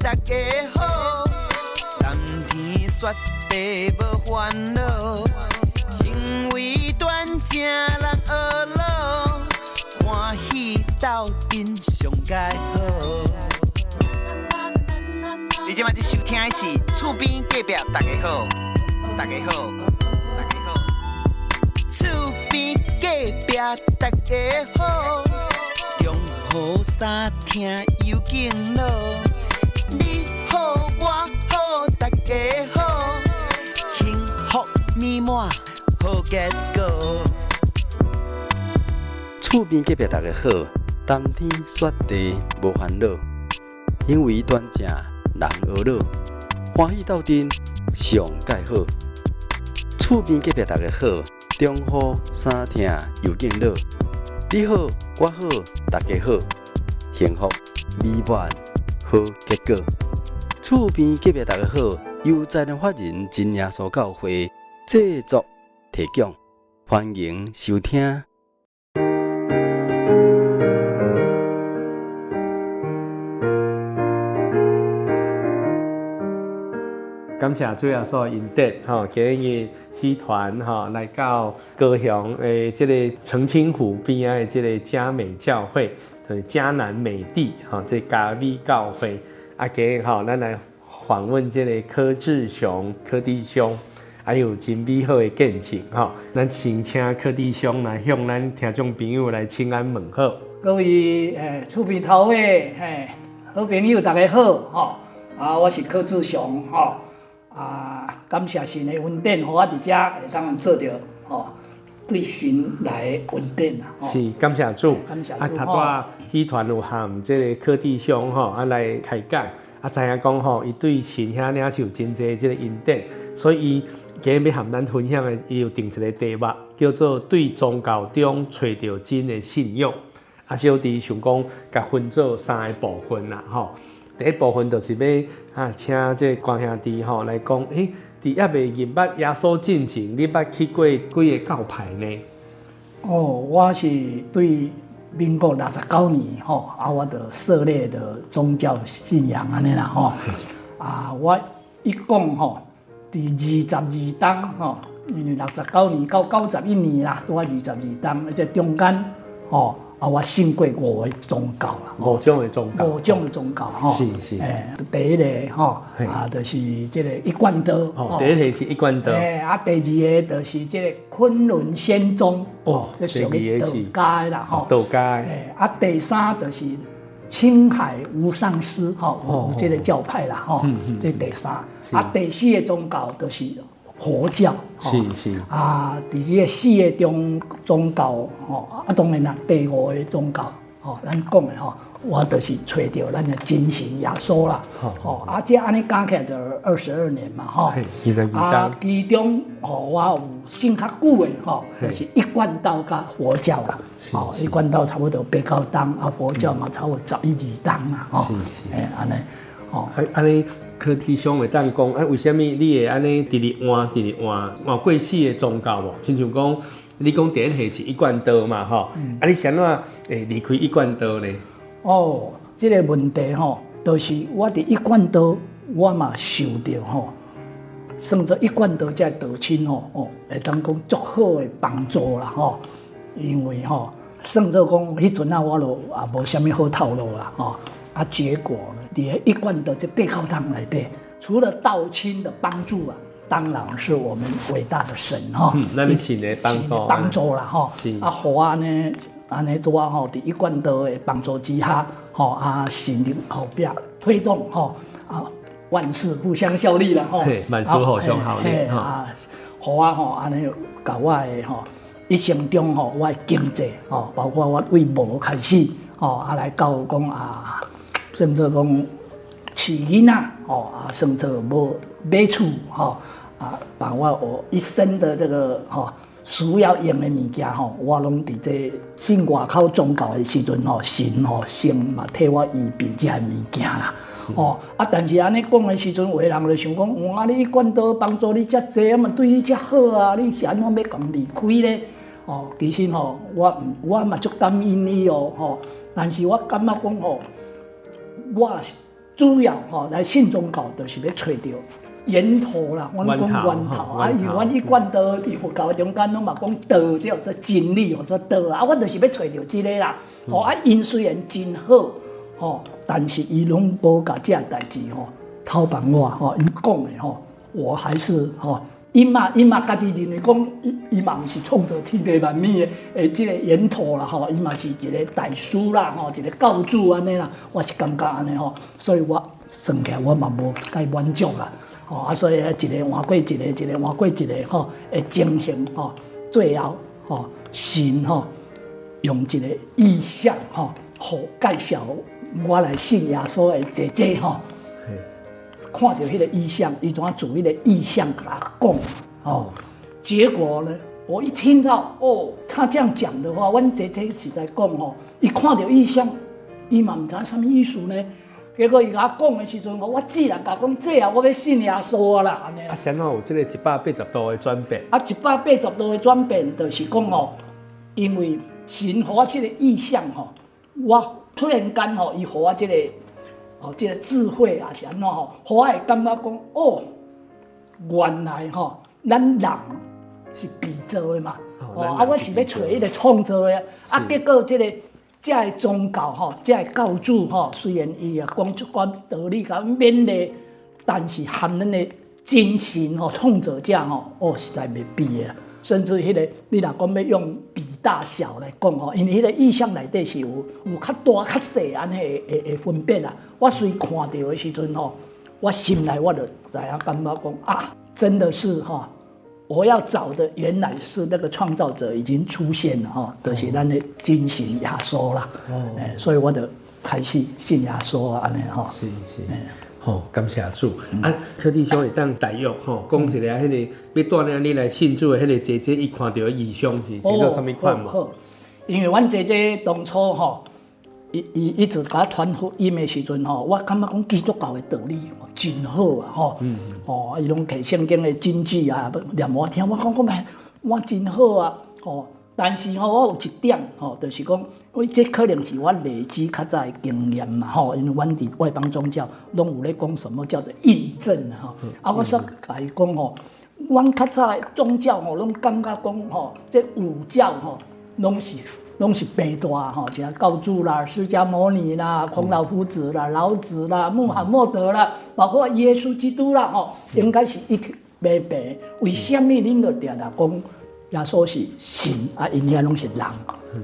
大家好，蓝天雪地无烦恼，行为端正人学老，欢喜斗阵上佳好。你今晚在收听的是厝边隔壁大家好，大家好，大家好，厝边隔壁大家好，中好三听有敬老，你好我好大家好，幸福美满好结果。厝边隔壁大家好，冬天雪地无烦恼，行为端正人学老，欢喜斗阵上介好。厝边隔壁大家好，中好三听又敬老，你好我好大家好，幸福美满好结果。厝边隔壁大家好，由在人法人真耶稣教会制作提供，欢迎收听。感谢主耶稣恩典，今日戏团来到高雄的这个澄清湖边的这个嘉美教会，就是嘉南美地这嘉美教会。今日咱来访问这个柯志雄柯弟兄，还有真美好的见证咱先请柯弟兄来向咱听众朋友来请安问好。各位厝边头的好朋友大家好我是柯志雄感谢神的恩典，互我伫遮会当做着对神来恩典是感谢主，感谢主头仔戏团有含这个柯弟兄来开讲，知影讲伊对神遐领受真济这个恩典，所以伊今日要含咱分享的，伊有定一个题目，叫做对宗教中找到真的信仰。小弟想讲，甲分做三个部分啦第一部分就是要请这关兄弟来讲，伫还未认捌耶稣进前，你捌去过几个教派呢？我是对民国69年我就设立的宗教信仰安尼啦我一共伫22档因为69年到91年啦，拄22档，这中间我信过5个宗教啦，5种的宗教，5种的宗教是第一个就是这个一贯道第一个是一贯道，第二个就是这个昆仑仙宗这属于道家的啦道家第三就是青海无上师这个教派啦这第三第四个宗教就是佛教是伫这个四个宗教当然啦，第5个宗教咱讲的我就是找到咱的真神耶稣啦这安尼加起来就22年嘛其中我有信较久的就是一贯道甲佛教啦一贯道差不多8、9档佛教嘛差不多11、12档啦安尼安尼柯弟兄会当讲，为什么你会安尼直直换过4个宗教无？亲像讲，你讲第一个是一贯道嘛你是安怎会离开一贯道呢？这个问题就是我伫一贯道，我嘛受到算做一贯道这道亲会当讲足好的帮助啦因为算做讲迄阵我就也无啥物好透露啦结果伫一贯道这8、9档内底，除了道亲的帮助当然是我们伟大的神咱神的帮助啦互我呢安尼拄伫一贯道的帮助之下神伫后壁推动万事互相效力啦万事互相效力互我安尼甲我的一生中我的经济包括我为无开始来到讲甚至讲饲囡仔甚至无买厝把我一生的这个需要用的物件我拢伫这信外口宗教的时阵神先嘛替我预备这些物件啦但是安尼讲的时阵，有的人就想讲，你一贯道帮助你遮济，嘛对你遮好你是安怎要讲离开呢？其实我嘛足感恩你但是我感觉讲我主要来信宗教就是要找到源头啦，我们讲源头啊，因为阮一贯道伫佛教中间拢嘛讲道，叫做真理或者道啊，我就是要找到这个啦。因虽然真好，但是伊拢无甲这代志偷帮我因讲的我还是伊嘛家己认为讲，伊嘛毋是创造天地万物的这个源头啦伊嘛是一个大师啦一个教主安尼啦，我是感觉安尼所以我算起来我嘛无介满足啦。所以一个换过一个，一个换过一个的情形最后神用一个意象介绍我来信耶稣的姐姐看到迄个意象，伊怎做迄个意象给他讲结果呢，我一听到他这样讲的话，阮姐姐是在讲伊看到意象，伊嘛唔知什么意思呢？结果伊甲我讲的时阵，我自然甲讲这我要信耶稣啦，安尼。先有这个180度的转变。180度的转变，就是讲因为神给我这个意象我突然间伊给我这个这个智慧啊是安怎给我会感觉讲原来咱人是被造的嘛，我是要找迄个创造的结果这个。这个宗教这个教主虽然伊也讲一寡道理甲勉励，但是和咱的真神创造者实在袂比的。甚至迄个你若讲要用比大小来讲因为迄个意象内底是有较大较细安尼的分别啦。我虽看到的时阵我心内我就知影感觉讲真的是我要找的原来是那个创造者已经出现了就是咱的真神耶稣啦。所以我就开始信耶稣安尼是。感谢主。柯弟兄会当大约讲一下迄个要带领你来信主的迄个姐姐，伊看到的异象是做什么款嘛？因为阮姐姐当初伊一直甲我传福音的时阵我感觉讲基督教的道理真好伊拢摕圣经的金句啊念我听，我讲我真好啊但是我有一点就是讲，因为这可能是我累积较早的经验嘛因为阮伫外邦宗教拢有咧讲什么叫做印证我说甲伊讲阮较早的宗教拢感觉讲这五教拢是白大像教主啦、释迦牟尼啦、孔老夫子啦、老子啦、穆罕默德啦，包括耶稣基督啦应该是一体白白。为什么恁就定定讲耶稣是神因遐拢是人？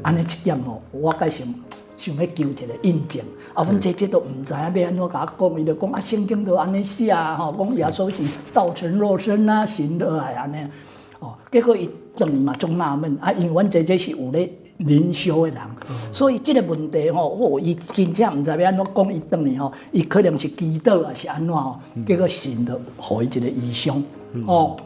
安尼一点我改想要求一个印证。阮姐姐都唔知影要安怎甲我讲，伊就讲圣经都安尼写讲耶稣是道成肉身神而来安尼结果伊当然嘛总纳闷因为阮姐姐是有咧灵修的人，所以这个问题伊真正唔知要安怎讲，伊当然伊可能是祈祷还是安怎结果神就互伊一个异象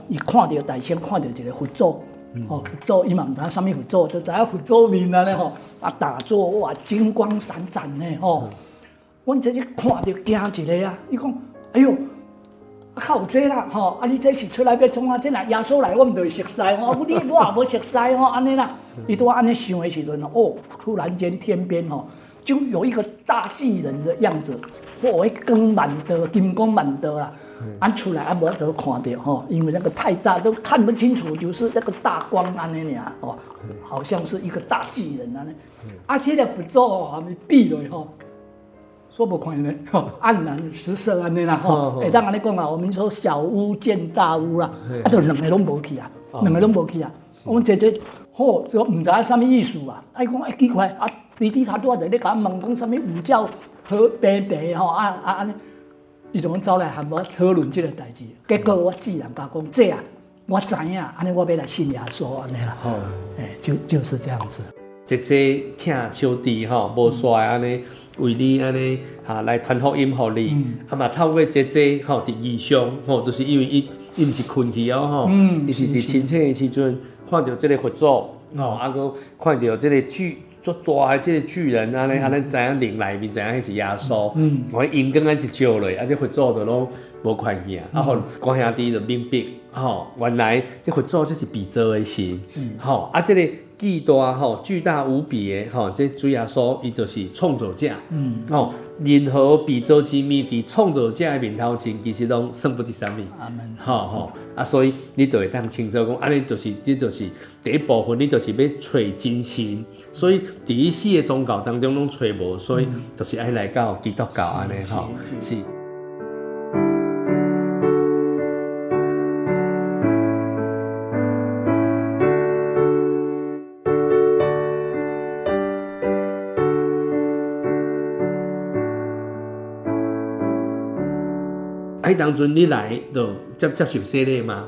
伊看到大仙看到一个佛祖佛祖伊嘛唔知影什么佛祖，就知影佛祖面安尼大座哇金光闪闪的阮姐姐看到惊一个伊讲哎呦。较有这啦你这是出来要创这若耶稣来，我唔就会熟悉我也无熟悉安尼啦。伊拄安尼想的时阵突然间天边就有一个大巨人的样子，光满的金光满的啦。出来无得看到因为那个太大都看不清楚，就是那个大光安尼尔好像是一个大巨人安尼。这个不做还没闭落说不看呢，黯然失色安尼啦会当安尼讲我们说小巫见大巫啦，就两个拢无去两个拢无去阮姐姐就唔知什么意思伊讲奇怪弟弟他拄仔在咧甲我问讲什么五教和白白安尼，伊就讲走来和我讨论这个代志，结果我自然甲讲这我知影，安尼我要来信耶稣安尼啦，就是这样子。姐姐疼小弟无衰安尼。为你安尼来传福音互你，嘛透过姐姐伫异象就是因为伊毋是困去伊是伫清醒的时阵看到这个佛祖搁看到这个足大的这个巨人安尼知影灵内面知影迄是耶稣，因光安一照落，这佛祖就拢无关系啊，啊，吼，关兄弟就明白，吼，原来这佛祖这是被造的神，吼，啊，这个巨大吼，巨大无比的吼，这主耶稣伊就是创造者，吼，任何被造之物伫创造者的面头前，其实拢算不得啥物，阿门，吼，啊，所以你就会当清楚讲，安尼就是这就是第一部分，你就是要找真神，所以伫伊四个宗教当中拢找无，所以就是爱来到基督教安尼吼，是。迄当阵你来就接受洗礼吗？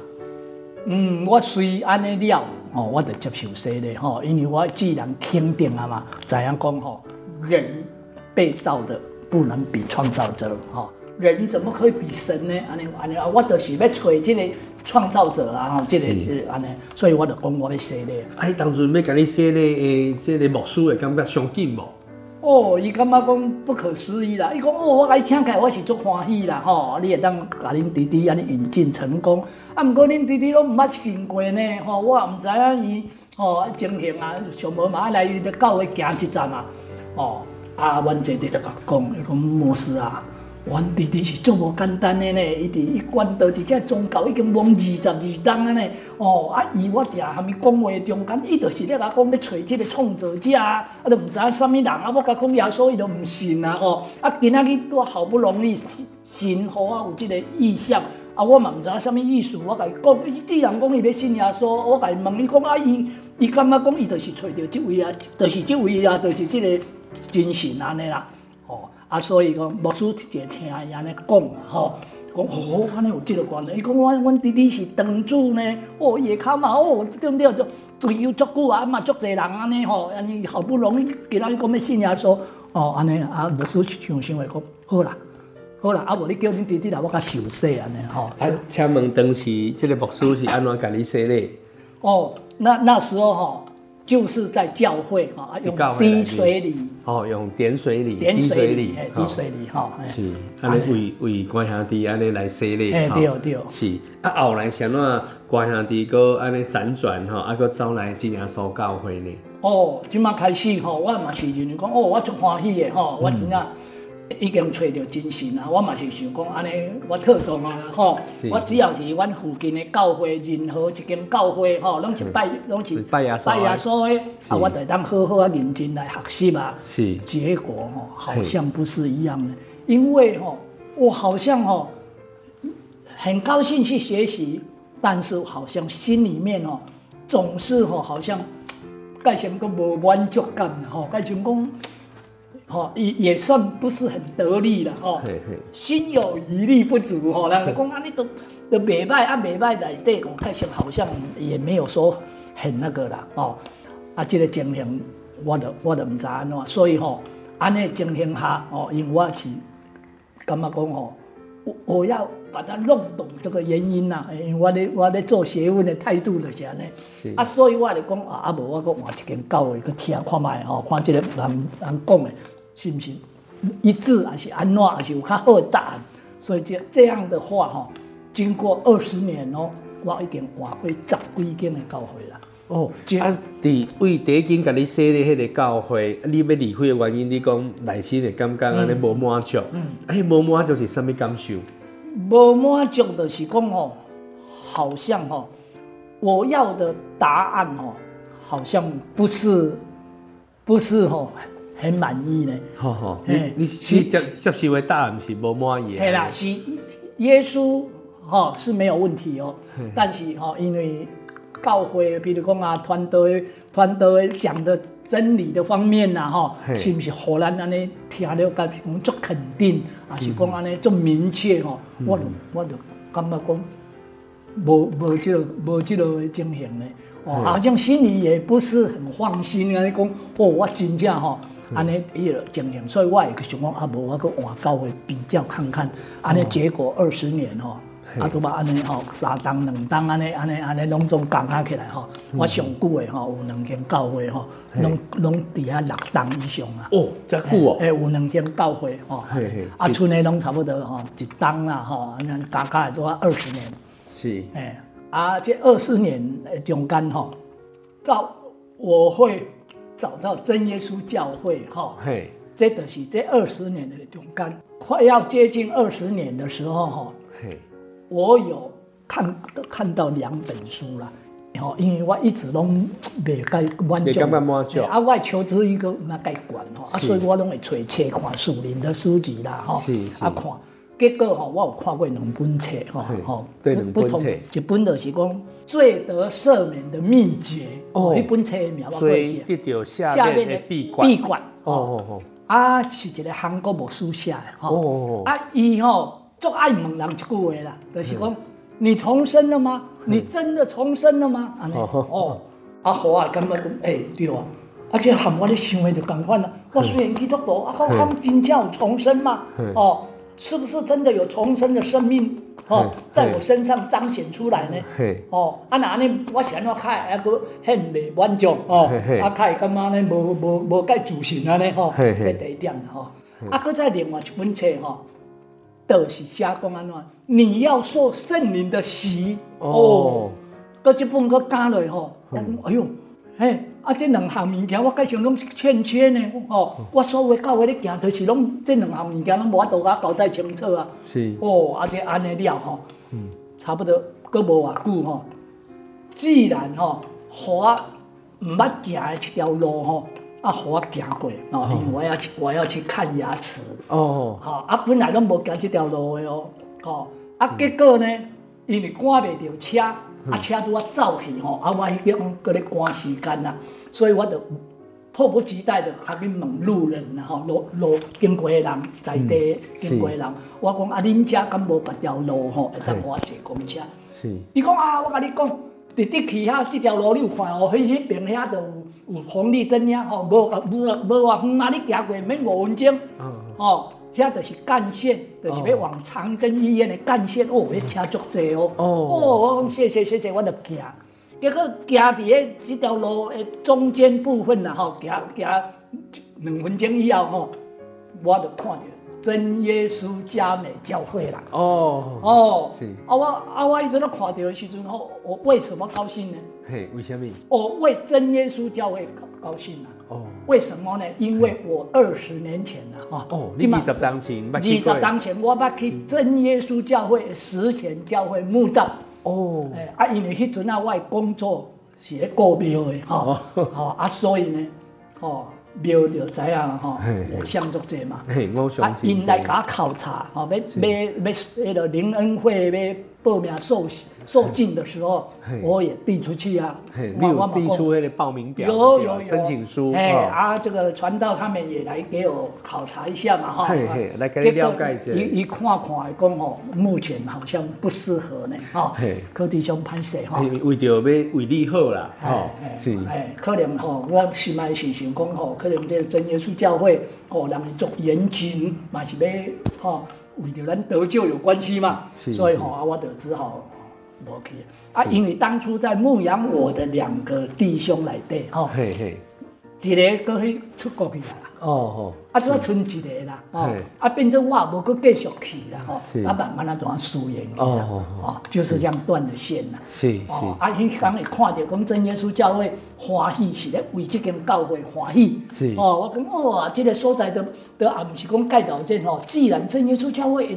我虽安尼了，我就接受洗礼吼，因为我既然肯定了嘛，知影讲吼，人被造的不能比创造者吼，人怎么可以比神呢？安尼啊，我就是要找这个创造者啊，吼，这个安尼，所以我就讲我要洗礼。迄当阵要甲你洗礼这个牧师会感觉伤紧无？伊感觉讲不可思议啦！伊讲我甲伊听起来我是足欢喜啦，吼！你会当甲恁弟弟安尼引进成功，毋过恁弟弟拢毋捌信过呢，吼！我也毋知影伊情形啊，上无嘛来伊教会行一站啊，阮姐姐就甲讲，伊讲牧师啊，阮弟弟是足无简单的呢，伊关到伫遮宗教已经蒙22冬啊呢，伊我定含伊讲话中间，伊就是咧甲讲要找即个创造者啊，都毋知影啥物人啊，我甲讲耶稣伊都毋信啊，今仔日我好不容易神互我有即个意向，我嘛毋知影啥物意思，我甲伊讲，既然讲伊要信耶稣，我甲伊问伊讲伊感觉讲伊就是找着即位啊，就是即位啊，就是即个真神安尼啦，所以讲牧师一直听伊安尼讲啊，讲安尼有即个关系。伊讲阮弟弟是堂主呢，伊下骹嘛即种了就追求足久啊，嘛足侪人安尼安尼好不容易今仔日讲要信耶稣，安尼牧师想话讲好啦，无你叫恁弟弟来我甲受洗安尼请问当时即个牧师是安怎甲你洗礼？那时候就是在教会用滴水礼用点水礼，滴水礼是安尼为关兄弟安尼来洗礼，对，是后来啥怎关兄弟搁安尼辗转搁走来真耶稣教会呢？即马开始我嘛是认为讲我足欢喜的我真正已经找到真神啊！我嘛是想讲安尼，我特动啊我只要是阮附近的教会，任何一间教会拢是拜耶稣的我就当好好认真来学习啊。是，结果好像不是一样的，因为我好像很高兴去学习，但是好像心里面总是好像介像个无满足感介像讲。也算不是很得力了心有余力不足人讲安尼都袂歹袂歹内底介像好像也没有说很那个啦这个情形我就唔知安怎，所以安尼情形下因为我是感觉讲我要把它弄懂这个原因啦，因为我咧做学问的态度就是安尼所以我就讲无我搁换一间教会去听看卖看这个人讲的。是不是一致还是安怎，还是有较好的答案？所以这样的话经过20年我已经换过10几间的教会啦。为第一间甲你洗的迄个教会，你要离开的原因，你讲内心的感觉安尼无满足。无满足是啥物感受？无满足就是讲好像我要的答案好像不是很满意呢。你接受的答案是无满意的。嘿啦，是耶稣是没有问题但是因为教会，比如讲团队讲的真理的方面是不是互咱安尼听了讲足肯定，还是讲安尼足明确我就感觉讲无这个情形呢。好像心里也不是很放心啊！你讲我真正安尼迄个情形，所以我也想讲无我搁换教会比较看看，安尼结果20年啊，拄嘛安尼吼，3栋2栋安尼拢总共加起来吼，我上久的吼有2间教会吼，拢伫遐6栋以上啊。哦，遮久哦。有2间教会吼，啊，剩的拢差不多吼1栋啦吼，安尼加起来都要20年。是。这20年中间吼，到我会找到真耶稣教会吼。这就是这20年的中间，快要接近20年的时候哈，我有看到2本书啦，因为我一直拢未解满足，我求知欲个那介悬吼，所以我拢会找册看属灵的书籍啦吼，看，结果吼我有看过2本册吼，不同一本就是讲罪得赦免的秘诀，一本册的名我罪得到下面的闭关，是一个韩国牧师写的吼，伊吼足爱问人一句话啦，就是讲你重生了吗？你真的重生了吗？安尼互我感觉讲对啊，且含我咧想的就共款啦。我虽然基督徒，我真正有重生吗？是不是真的有重生的生命？在我身上彰显出来呢？那安尼我是安怎看，还佫很未满足看感觉呢无介自信安尼这第一点啦佫再另外一本册就是写讲安怎，你要受圣灵的洗佫这本佫加落哎呦这2项物件我介想拢是欠缺呢我所有教会咧行，就是拢这2项物件拢无法度甲交代清楚啊。是这安尼了差不多佫无偌久既然互我毋捌行的一条路互我行过因为我要去看牙齿本来拢无行这条路的结果呢，因为赶袂到车。车拄走去我迄种搁咧赶时间啦，所以我就迫不及待的甲去问路人路经过的人，在地经过的人，我讲恁遮敢无别条路会使我坐公车？伊讲我甲你讲，直直去遐这条路你有看迄边遐就有红绿灯遐无偌远嘛，你行过免5分钟遐就是干线，就是要往长庚医院的干线迄车足济我讲谢谢，我就行。结果行伫这条路的中间部分啦行2分钟以后我就看到真耶稣嘉美教会啦。我迄阵看到的时阵我为什么高兴呢？为什么？我为真耶稣教会高兴啊。为什么呢？因为我20年前你20当前我捌去真耶稣教会实前教会慕道因为迄阵我的工作是咧顾庙的所以呢庙就知影偶像足济嘛因来甲我考察要迄个灵恩会要报名受浸的时候，我也递出去啊。你有递出那个报名表？有申请书。这个传道他们也来给我考察一下嘛，来给你了解一下。一看讲目前好像不适合呢，柯弟兄歹势为着要为你好啦，是。可能我心内是想讲可能这个真耶稣教会人会做严谨，嘛是要为着咱得救有关系嘛，所以我就只好无去因为当初在牧养我的2个弟兄内底一个搁去出国去啦，只剩一个啦，变成我也无搁继续去啦，慢慢怎疏远去啦，就是这样断了线啦。迄天会看到讲真耶稣教会欢喜是咧为这间教会欢喜，我讲这个所在都也毋是讲盖头前既然真耶稣教会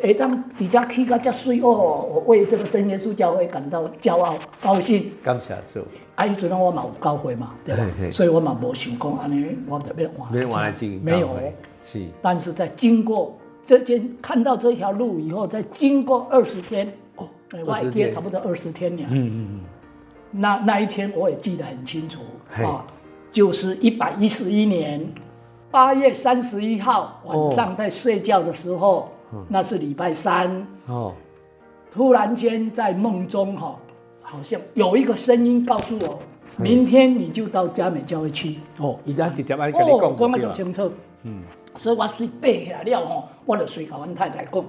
会当伫遮去到遮水我为这个真耶稣教会感到骄傲高兴。感谢主。迄阵我嘛有教会嘛，对吧？所以我嘛无想讲安尼，我特别换来没有。是。但是在经过看到这条路以后，再经过20天，我还记得差不多20天了。那一天我也记得很清楚就是111年8月31号晚上在睡觉的时候，那是礼拜3。突然间在梦中好像有一个声音告诉我，明天你就到嘉美教会去。伊直接安尼跟你讲。讲得足清楚。所以我随爬起来了吼，我就随甲阮太太讲，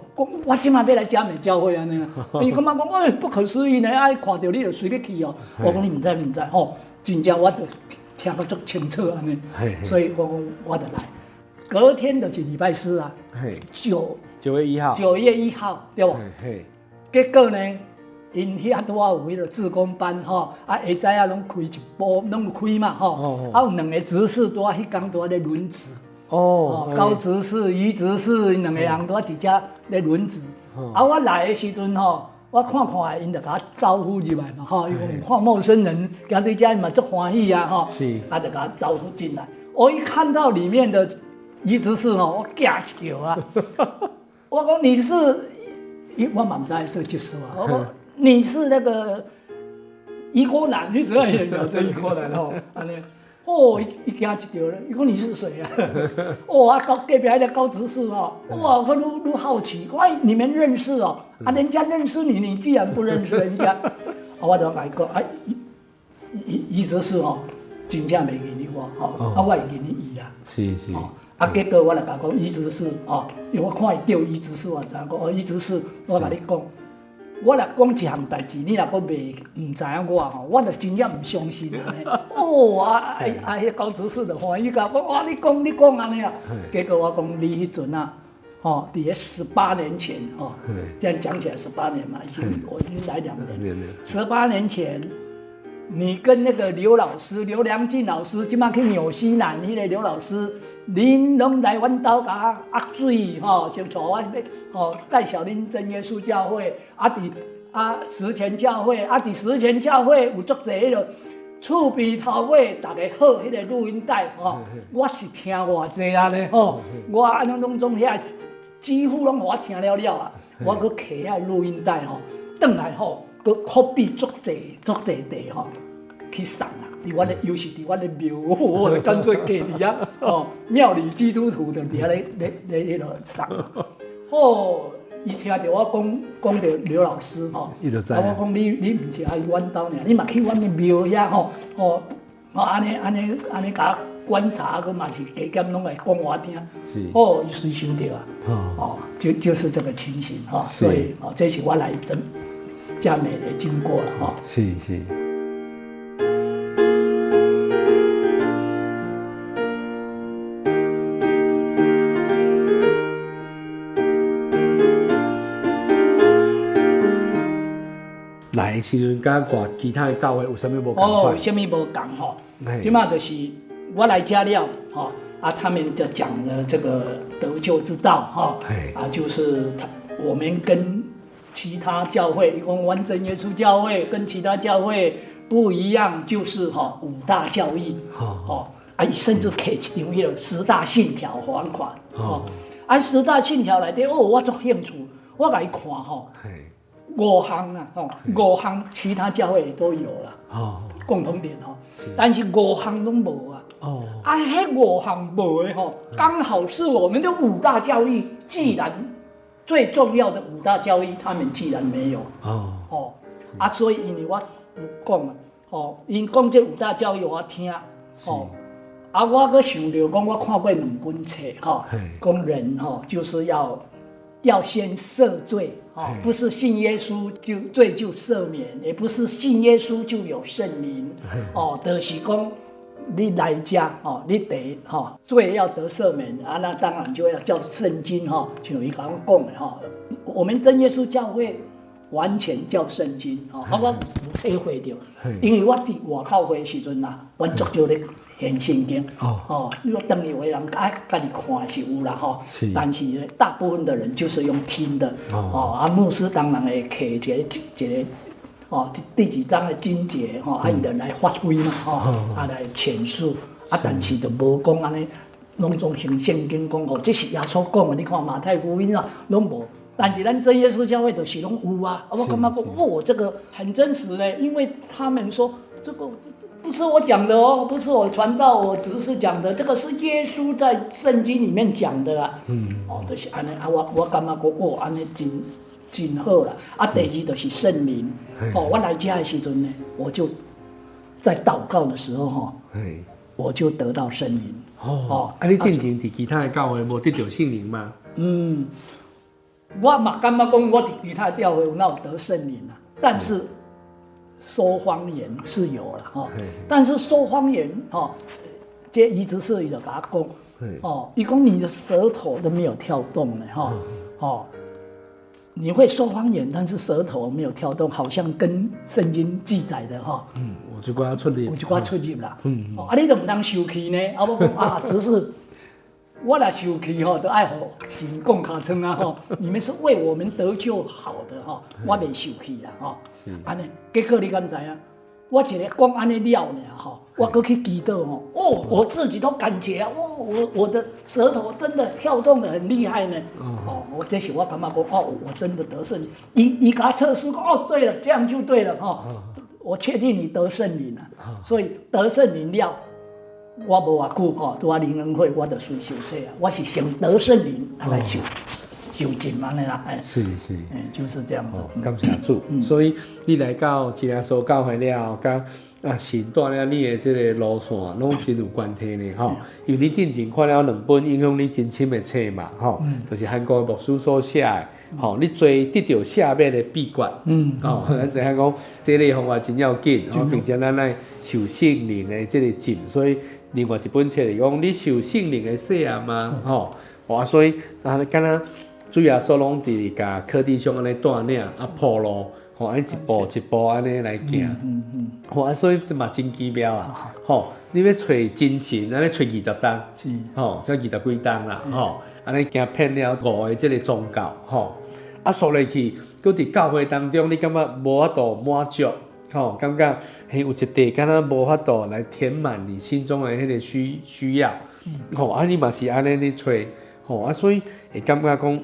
我即马要来嘉美教会安尼啦。伊感觉讲，哎，不可思议呢！啊，看到你就随你去哦。我讲你唔知吼，真正我就听得足清楚安尼。所以我就来。隔天就是礼拜四啊，9月1号，9月1号对不？结果呢，因遐拄啊有迄个志工班吼，啊下早啊拢开一波，拢有开嘛吼，啊有2个执事拄啊迄天拄啊咧轮值。高执事、余执事，因2个人拄啊伫遮咧轮值。啊，我来的时阵吼，我看因就甲我招呼入来嘛吼，因为看陌生人，行对遮嘛足欢喜啊吼，啊就甲我招呼进来。我一看到里面的余执事吼，我吓一跳啊！我讲你是，我嘛不知道这就是我。我讲你是那个余国男，你知道演表这余国男吼，安尼。哦，一惊一跳咧，伊讲你是谁啊？哦，啊，隔壁那个高执事哦，哇，我愈好奇，哎，你们认识哦？啊，人家认识你，你既然不认识人家，啊，我就来讲，哎，伊执事哦，真正袂认你我，吼，啊，我会认你伊啦。是。啊，结果我来甲讲伊执事哦，因为我看伊叫伊执事，我知影讲哦，伊执事，我甲你讲。我若讲一项代志，你若讲袂唔知影我吼，我就真正唔相信安尼。哦，迄高执事就欢喜甲我，哇，你讲安尼啊。结果我讲你迄阵啊，吼，伫迄18年前吼，这样讲起来18年嘛，我已经来2年。18年前，你跟那个刘良进老师，即摆去纽西兰迄个刘老师，恁拢来阮兜甲压水吼，先带我吼介绍恁真耶稣教会，实前教会，伫实前教会有足侪迄个厝边头尾大家好迄个录音带吼，我是听偌济啊咧吼，我安尼拢总遐几乎拢我听了啊，我搁摕遐录音带吼，转来吼。copy 足侪地吼去送啊！尤其伫我的庙，我就干脆给你啊！哦，庙里基督徒就伫遐咧迄落送。哦，伊听到我讲到刘老师吼，我讲你唔是爱阮兜尔，你嘛去阮的庙遐吼，安尼甲观察，佮嘛是加减拢来讲我听。哦，伊随想到啊，就是这个情形哈，所以这是我来嘉美的经过了哈。是。来的时阵，甲其他的教会有啥物无共款？哦，啥物无共吼？即马就是我来加了哈，他们就讲了这个得救之道哈，就是我们跟其他教会，一共完整耶稣教会跟其他教会不一样，就是5大教义，甚至刻一张迄个10大信条还款，10大信条内底我足兴趣，我甲伊看5项啊，5项其他教会都有啦，共同点但是5项拢无啊，迄5项无的刚好是我们的5大教义，既然最重要的5大教义，他们既然没有所以因为我有讲因讲这5大教义我听我搁想到讲我看过2本册讲人就是要先赦罪不是信耶稣就罪就赦免，也不是信耶稣就有圣灵就是讲你来家你得罪要得赦免那当然就要叫圣经像伊刚讲的我们真耶稣教会完全叫圣经我有体会到，因为我伫外口会的时阵我足少咧现圣经你说当然有的人家己看是有啦但是大部分的人就是用听的牧师当然会刻一个第几章的经节伊就来发挥嘛来阐述但是就无讲安尼拢总像圣经讲这是耶稣讲的，你看马太福音拢无，但是咱真耶稣教会就是拢有啊，我感觉讲这个很真实嘞，因为他们说这个不是我讲的不是我传道，我只是讲的，这个是耶稣在圣经里面讲的啦，就是安尼我感觉讲安尼真好啦，第二就是圣灵，我来家的时阵呢，我就在祷告的时候我就得到圣灵。啊，你进前伫其他的教会无得到圣灵吗？我嘛感觉讲我伫其他教会哪有得圣灵啊，但是说方言是有了哈，但是说方言这一直是伊就甲我讲，伊讲你的舌头都没有跳动呢哈，你会说方言，但是舌头没有跳动，好像跟圣经记载的哈，有一寡出入，有一寡出入啦，你都唔当受气呢，我讲只是。我若受气吼，都爱互神讲卡称啊吼，你们是为我们得救好的吼，我袂受气啦吼。安尼，结果你敢知影？我一个讲安尼了呢吼，我搁去祈祷吼，我自己都感觉啊，我的舌头真的跳动得很厉害呢。我这是我感觉讲我真的得圣灵。伊甲测试讲对了，这样就对了吼。我确定你得圣灵了，所以得圣灵了。我无偌久吼，拄啊灵恩会，我就随受洗啊。我是先得圣灵来受浸安尼啦，是，就是这样子。感谢主。所以你来到基督教教会了，甲神带了你的这个路线，拢真有关系呢吼。因为你进前看了2本影响你真深的册嘛吼，就是韩国牧师所写的。你最得到下面的秘诀，咱知影讲这个方法真要紧，并且咱来受圣灵的这个浸，所以另外一本册是讲你受圣灵的洗啊嘛，所以敢若主耶稣拢伫甲课地上安尼带领铺路，安尼一步一步安尼来行，所以这嘛真奇妙啊，你要找真神，安尼找20档，这20几档啦，安尼行遍了5个这个宗教，数落去，搁伫教会当中，你感觉无法度满足，感觉有一块敢若无法度来填满你心中的迄个需要，你嘛是安尼咧找，所以会感觉讲，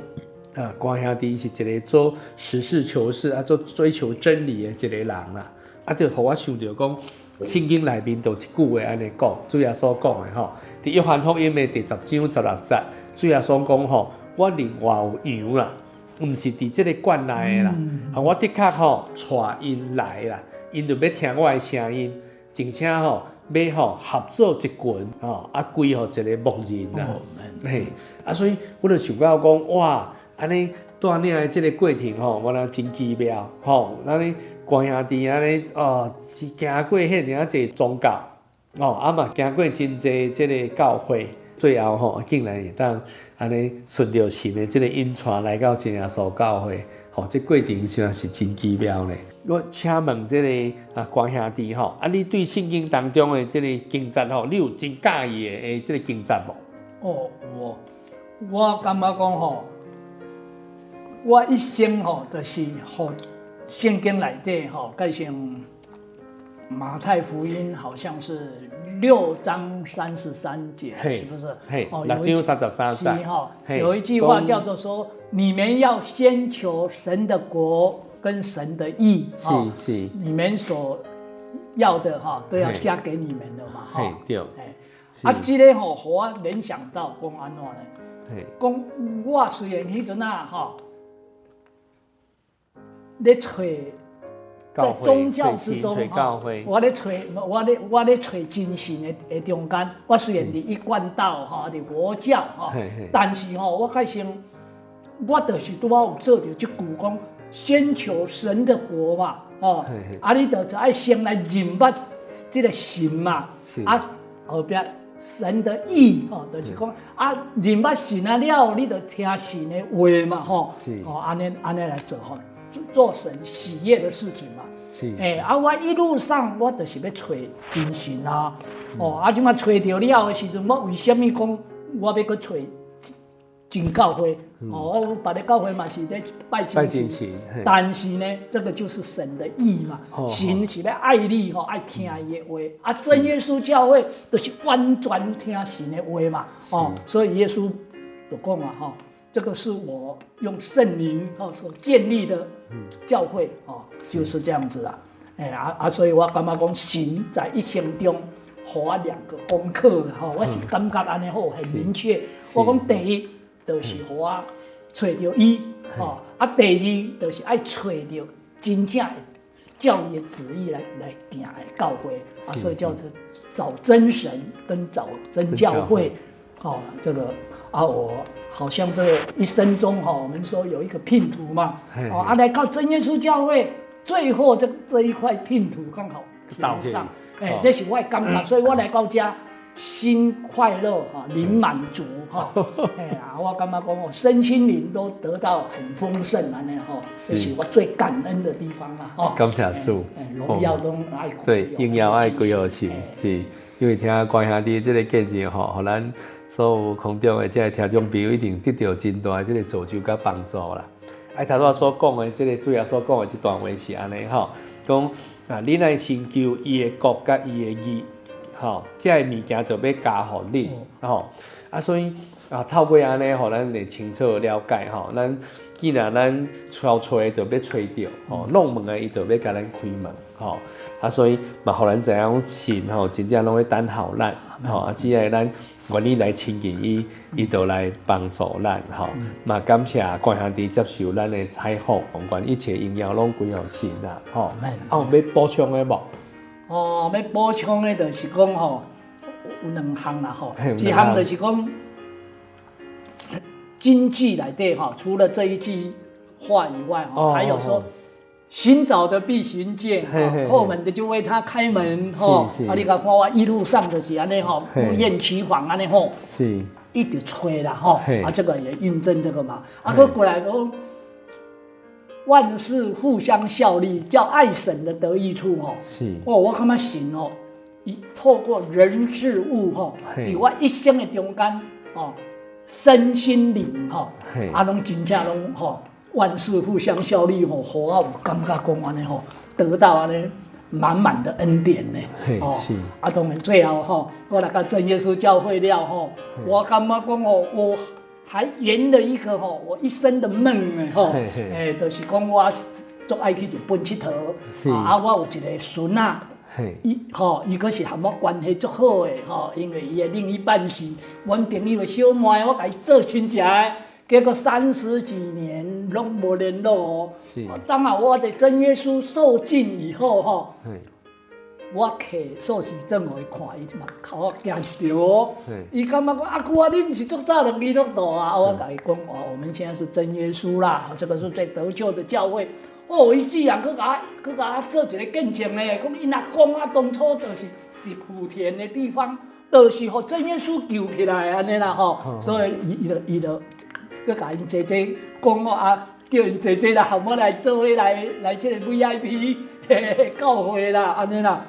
关兄弟是一个做实事求是做追求真理的一个人啦，就互我想到讲，圣经内面就一句话安尼讲，主耶稣讲的伫约翰福音的第10章16节，主耶稣讲我另外有羊啦。毋是伫即个馆内的啦，我的确带因来啦，因就要听我的声音，并且要合作一群归互一个牧人啦，所以我就想到讲，哇，安尼带领的即个过程我若真奇妙咱哩关兄弟安尼是行过遐尔济宗教嘛行过真济即个教会，最后竟然会当。安尼顺着神的这个引传来到真耶稣教会，这过程实在是真奇妙嘞。我请问这个关兄弟你对圣经当中的这个经节你有真介意的这个经节无？我感觉讲我一生就是圣经内底改成马太福音，好像是6章33节，是不是？6章33节有一句话叫做说：“你们要先求神的国跟神的义，是，你们所要的都要加给你们的嘛。”对，这个互我联想到讲安怎呢？讲我虽然迄阵咧找。在宗教之中，我咧找真神的中间。我虽然伫一贯道伫佛教但是我开始，我就是拄好有做着即句讲，先求神的国嘛，你就爱先来认捌这个神嘛，后边神的义就是讲认捌神了，你就听神的话嘛，安尼来做神喜悦的事情嘛。我一路上我就是要找真神啊，即马找到了的时阵，我为什么讲我要去找真教会？我别的教会嘛是在拜真神，但是呢，这个就是神的意嘛，神是要爱你爱听伊的话，真耶稣教会就是完全听神的话嘛，所以耶稣就讲嘛这个是我用圣灵所建立的教会就是这样子啦。所以我感觉讲神在一生中给我2个功课我是感觉安尼好很明确。我讲第一就是给我找到伊第二就是爱找到真正教义旨意来行的教会啊，所以叫做找真神跟找真教会。哦，这个啊，我好像这个一生中哈，我们说有一个拼图嘛，哦，啊，来靠真耶稣教会，最后这一块拼图刚好填上，这是我的感觉，所以我来到家。心快乐哈，灵满足哈，我感觉讲我身心灵都得到很丰盛安尼哈，这是我最感恩的地方啦哈。感谢主，荣耀都爱归，对，荣耀爱归予神，是因为听关兄弟这个见证吼，互咱所有空中的这个听众朋友一定得到真大的这个造就甲帮助啦。头拄所讲的这个主要所讲的这段话是安尼吼，讲你来寻求伊的国甲伊的义。吼，这个物件就要加互你，吼所以透过安尼，互咱会清楚了解吼，咱既然咱找就要找着，吼，弄门的伊就要甲咱开门，吼所以嘛，互咱知影神吼，真正拢会等候咱，吼只要咱愿意来亲近伊，伊就来帮助咱，吼嘛感谢关兄弟接受咱的采访，不管一切荣耀拢归予神啦，吼有要补充的无？要补充的就是讲吼，有两项啦吼，一项就是讲经济内底吼，除了这一句话以外吼，还有说寻找的必寻见，叩门的就为他开门吼。你看我一路上就是安尼吼，不厌其烦安尼吼，是一直吹啦吼，这个也印证这个嘛。过来讲。万事互相效力，叫爱神的得益处吼。是我感觉神吼，伊透过人事物吼，伫我一生的中间吼，身心灵吼，拢真正拢吼，万事互相效力吼，互我有感觉讲安尼吼，得到安尼满满的恩典呢。当然最后吼，我来到真耶稣教会了吼，我感觉讲吼，我。还圆了一个吼我一生的梦吼，就是讲我足爱去日本佚佗，我有一个孙啊，伊个是和我关系足好的吼，因为伊的另一半是阮朋友的小妹，我甲伊做亲戚的，结果30几年拢无联络哦。当然我在真耶稣受尽以后吼。我摕硕士证回看，伊嘛头我惊一条哦。伊感觉讲阿姑啊，你不是足早就基督徒啊？我甲伊讲我们现在是真耶稣啦，这个是最得救的教会。伊居然去甲我做一个见证呢，讲伊若讲当初就是伫莆田的地方，就是互真耶稣救起来安尼啦吼。所以伊就去甲因姐姐讲叫因姐姐来，和我来做伙来这个 VIP。教会啦，安尼啦，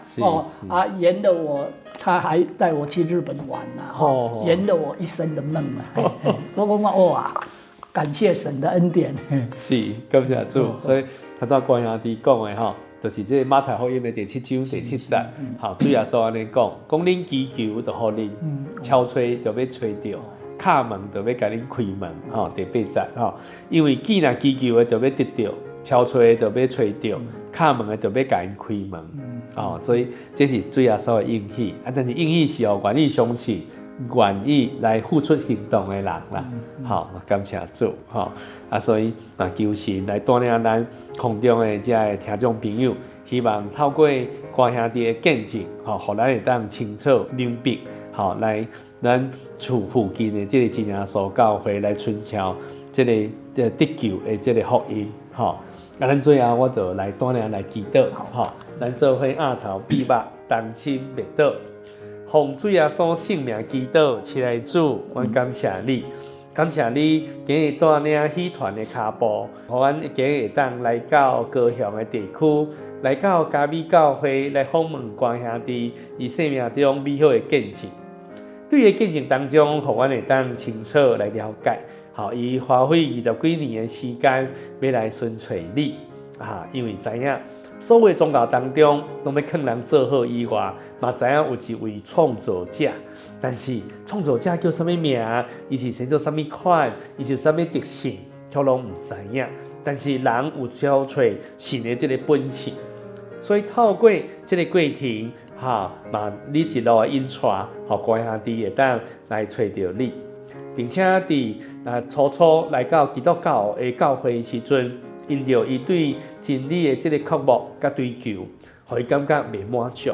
圆了我，他还带我去日本玩啦，圆了我一生的梦啊！我讲哇，感谢神的恩典。是，感谢主。所以他照关兄弟讲的吼，就是这马太福音的第7章第7节，主耶稣安尼讲，恁祈求就互恁，敲吹就要吹着，敲门就要甲恁开门，第8节因为既然祈求的就要得着。敲吹就要吹着，敲门的就要甲因开门，所以这是主耶稣的应许，但是应许是愿意相信、愿意来付出行动的人啦，感谢主，所以求神来带领咱空中的这个听众朋友，希望透过关兄弟的见证，互咱会当清楚明白，来咱厝附近的这个真耶稣教会来传销这个得救的这个福音。咱最后我就来带领来祈祷，咱做伙额头闭目，同心默祷，奉主耶稣圣名祈祷，亲爱的主，我感谢你，感谢你今日带领喜团的脚步，互阮今日会当来到高雄的地区，来到嘉美教会来访问关兄弟，以生命中美好的见证。对个见证当中，互阮会当清楚来了解。伊花费20几年的时间，要来寻找你因为知影所有宗教当中，拢要劝人做好以外，嘛知影有一位创造者，但是创造者叫什么名？伊是生做什么款？伊是什么特性？却拢唔知影。但是人有找找神的这个本性，所以透过这个过程，嘛你一路的引带，关兄弟会当来找到你。并且伫初来到基督教的教会时阵，因着伊对真理的即个渴慕甲追求，互伊感觉袂满足，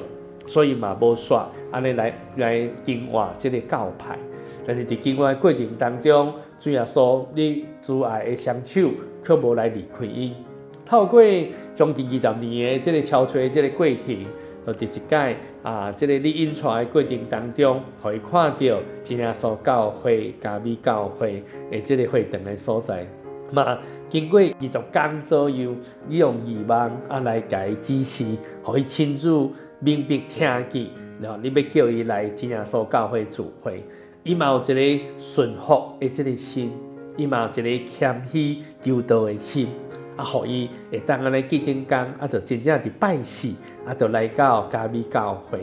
所以嘛无煞安尼来经换即个教派。但是伫经换的过程当中，主耶稣你主爱的双手却无来离开伊。透过将近20年的即个超吹即个过程，就伫一届即个你引出的过程当中，互伊看到真耶稣教会、嘉美教会的即个会堂的所在。嘛，经过20天左右，你用义望来甲伊指示，互伊亲自明白听见，然后你要叫伊来真耶稣教会聚会。伊嘛有一个顺服的即个心，伊嘛有一个谦虚求道的心，互伊会当安尼记紧工，就真正伫拜四，就来到嘉美教会。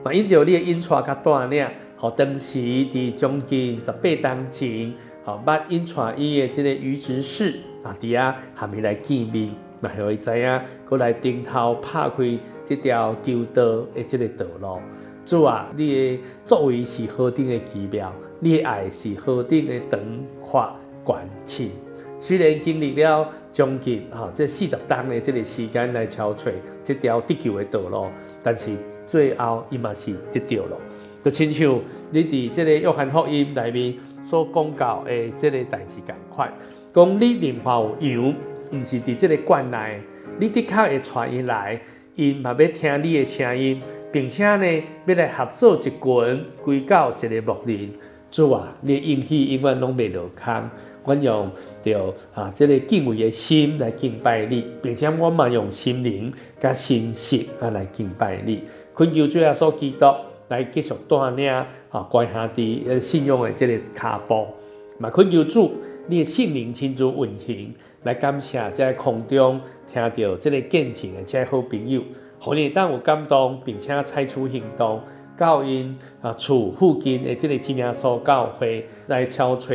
嘛，因着你的引带甲带领，互当时伫将近18年前，捌引带伊的即个余执事伫遐含伊来见面，嘛互伊知影，佮来顶头拍开即条求道的即个道路。主啊，你的作为是何等的奇妙，你的爱是何等的长阔悬深。虽然经历了将近这40天的这个时间来敲找这条得救的道路，但是最后伊嘛是得到了。就亲像你伫这个约翰福音内面所讲到的这个代志同款，讲你另外有羊，毋是伫这个罐内，你的确会带因来，因嘛要听你的声音。并且呢，要来合作一群，归到一个牧人。主啊，你的应许永远拢袂落空。阮用着这个敬畏的心来敬拜你，并且我嘛用心灵甲心识来敬拜你。恳求主耶稣基督来继续带领乖兄弟信仰的这个脚步。嘛恳求主，你的圣灵亲自运行，来感谢在空中听到这个见证的这好朋友。互你当有感动，并且采取行动，到因厝附近的这个真耶稣教会来敲找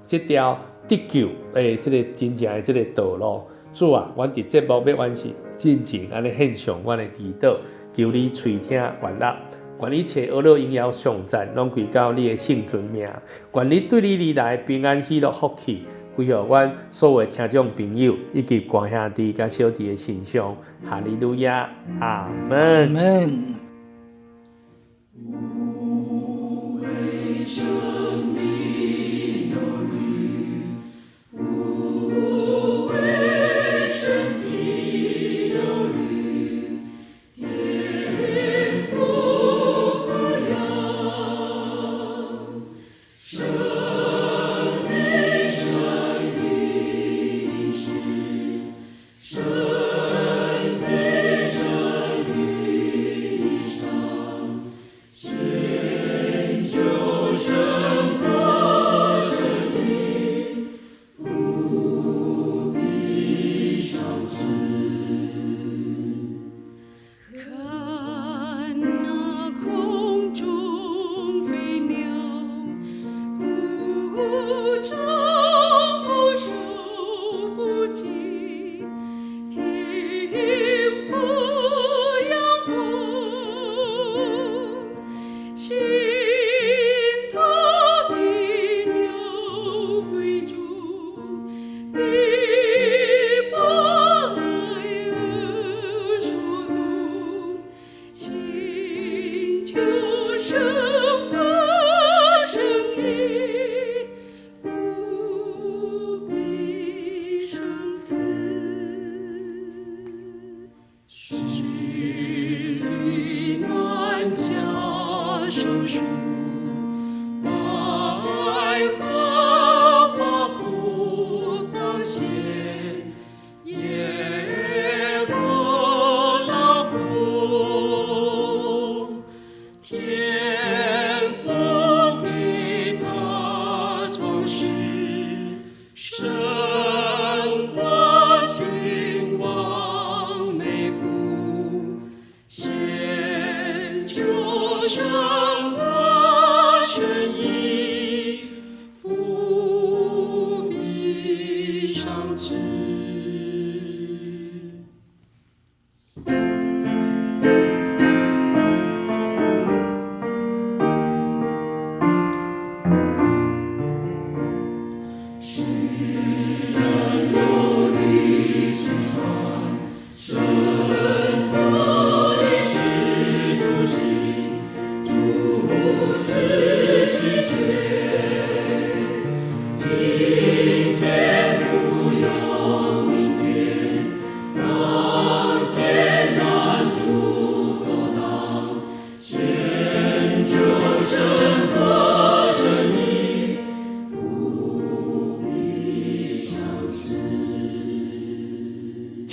这条得救的这个真正的这个道路。主啊，阮伫节目要完成进前安尼献上阮的祈祷，求你垂听愿纳，愿一切阿乐荣耀颂赞拢归到你的圣尊名，愿你对你而来平安喜乐福气。归予阮所有听众朋友以及观兄弟甲小弟的身上，哈利路亚，阿门。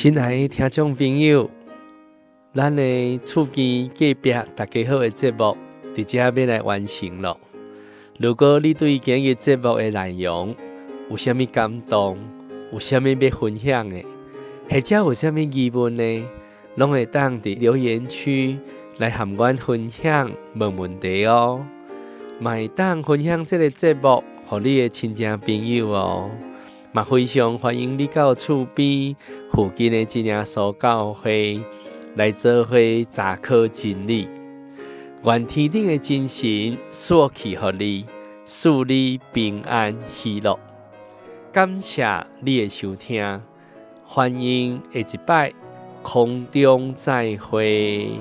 亲爱的听众朋友，咱的厝边隔壁大家好的节目，直接要来完成了。如果你对今日节目的内容有啥物感动，有啥物要分享的，或者有啥物疑问呢，拢会当伫留言区来和阮分享，无问题哦。嘛会当分享这个节目，互你的亲戚朋友哦。嘛非常欢迎你到厝边附近的真耶稣教会来做伙查考真理。愿天顶的真神所赐予你，赐你平安喜乐。感谢你的收听，欢迎下一摆空中再会。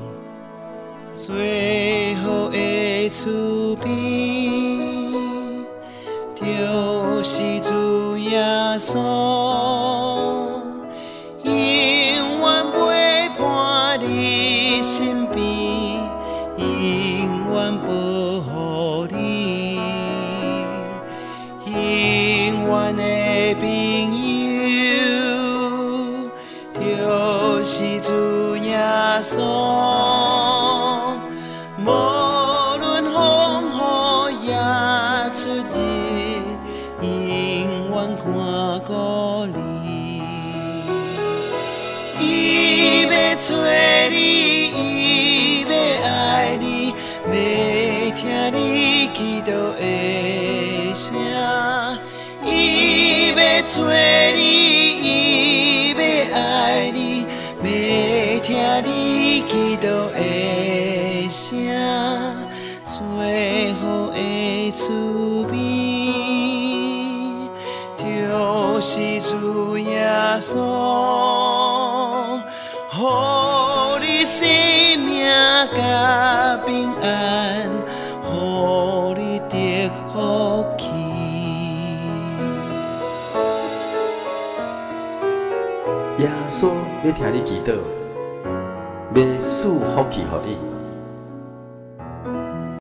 最好的厝边，就是主耶稣，永远陪伴你身边，永远保护你，永远的朋友，就是主耶稣。无论风雨也出日，永远看顾你。伊要找你，伊要爱你，要听你祈祷的声。伊要找你，伊要爱你，要听你祈祷的声。最好的厝边，就是主耶稣，予你生命甲平安，予你得福气。耶稣要听你祈祷，要赐福气予你。